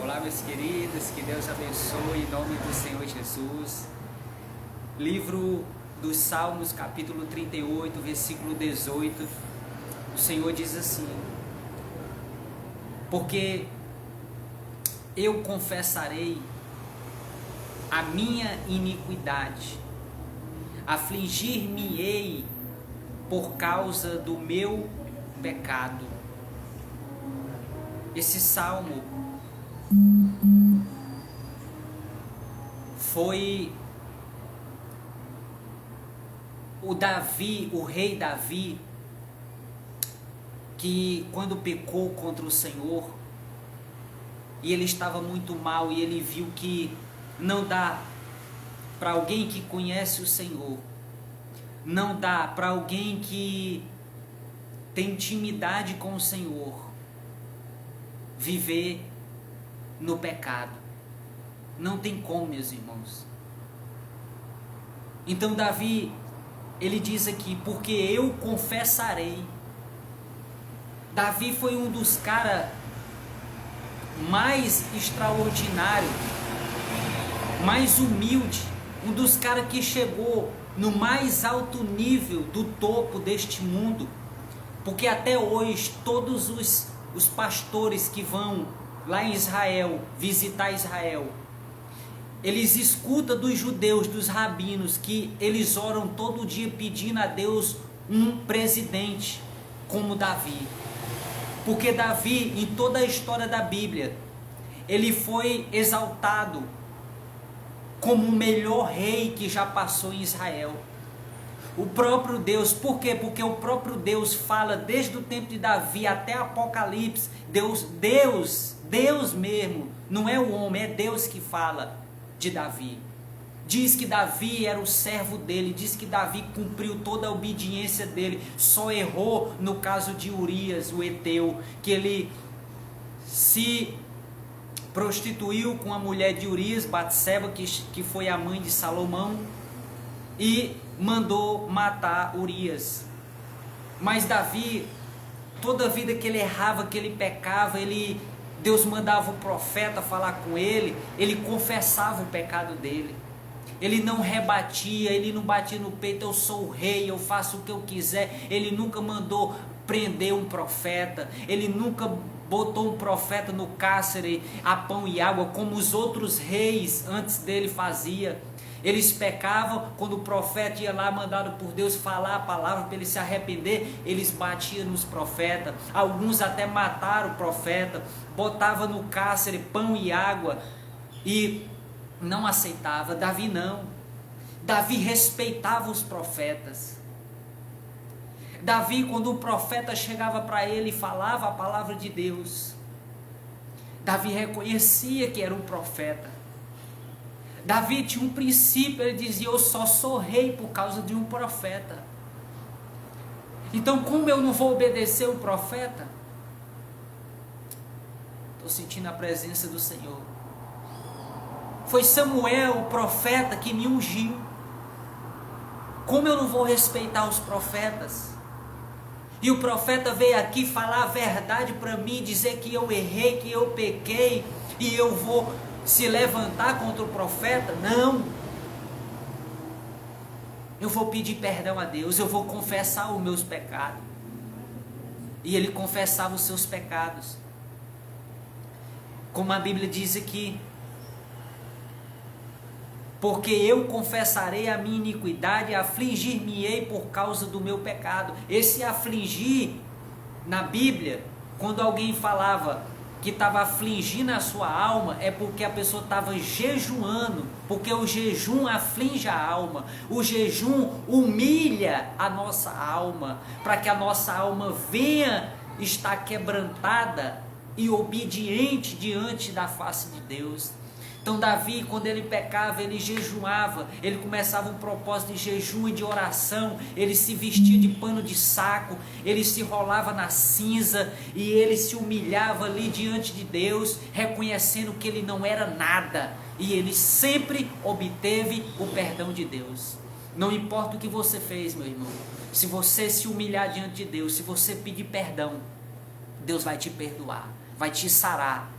Olá, meus queridos, que Deus abençoe em nome do Senhor Jesus. Livro dos Salmos, capítulo 38, versículo 18. O Senhor diz assim: porque eu confessarei a minha iniquidade, afligir-me-ei por causa do meu pecado. Esse salmo foi o rei Davi, que quando pecou contra o Senhor, e ele estava muito mal, e ele viu que não dá para alguém que conhece o Senhor, não dá para alguém que tem intimidade com o Senhor, viver no pecado. Não tem como, meus irmãos. Então Davi, ele diz aqui: porque eu confessarei. Davi foi um dos caras mais extraordinários, mais humilde, um dos caras que chegou no mais alto nível do topo deste mundo, porque até hoje todos os pastores que vão lá em Israel, visitar Israel, eles escutam dos judeus, dos rabinos, que eles oram todo dia pedindo a Deus um presidente como Davi. Porque Davi, em toda a história da Bíblia, ele foi exaltado como o melhor rei que já passou em Israel. O próprio Deus, por quê? Porque o próprio Deus fala desde o tempo de Davi até Apocalipse. Deus mesmo, não é o homem, é Deus que fala de Davi. Diz que Davi era o servo dele, diz que Davi cumpriu toda a obediência dele, só errou no caso de Urias, o heteu, que ele se prostituiu com a mulher de Urias, Batseba, que foi a mãe de Salomão, e mandou matar Urias. Mas Davi, toda a vida que ele errava, que ele pecava, Deus mandava o profeta falar com ele, ele confessava o pecado dele. Ele não rebatia, ele não batia no peito: eu sou o rei, eu faço o que eu quiser. Ele nunca mandou prender um profeta, ele nunca botou um profeta no cárcere a pão e água, como os outros reis antes dele faziam. Eles pecavam, quando o profeta ia lá, mandado por Deus, falar a palavra para ele se arrepender, eles batiam nos profetas. Alguns até mataram o profeta, botavam no cárcere pão e água e não aceitava. Davi não. Davi respeitava os profetas. Davi, quando o profeta chegava para ele e falava a palavra de Deus, Davi reconhecia que era um profeta. Davi tinha um princípio, ele dizia: eu só sou rei por causa de um profeta. Então, como eu não vou obedecer o profeta? Estou sentindo a presença do Senhor. Foi Samuel, o profeta, que me ungiu. Como eu não vou respeitar os profetas? E o profeta veio aqui falar a verdade para mim, dizer que eu errei, que eu pequei, e eu vou se levantar contra o profeta? Não. Eu vou pedir perdão a Deus, eu vou confessar os meus pecados. E ele confessava os seus pecados. Como a Bíblia diz aqui: porque eu confessarei a minha iniquidade, afligir-me-ei por causa do meu pecado. Esse afligir, na Bíblia, quando alguém falava que estava afligindo a sua alma, é porque a pessoa estava jejuando, porque o jejum aflige a alma, o jejum humilha a nossa alma, para que a nossa alma venha estar quebrantada e obediente diante da face de Deus. Então Davi, quando ele pecava, ele jejuava, ele começava um propósito de jejum e de oração, ele se vestia de pano de saco, ele se rolava na cinza e ele se humilhava ali diante de Deus, reconhecendo que ele não era nada, e ele sempre obteve o perdão de Deus. Não importa o que você fez, meu irmão, se você se humilhar diante de Deus, se você pedir perdão, Deus vai te perdoar, vai te sarar.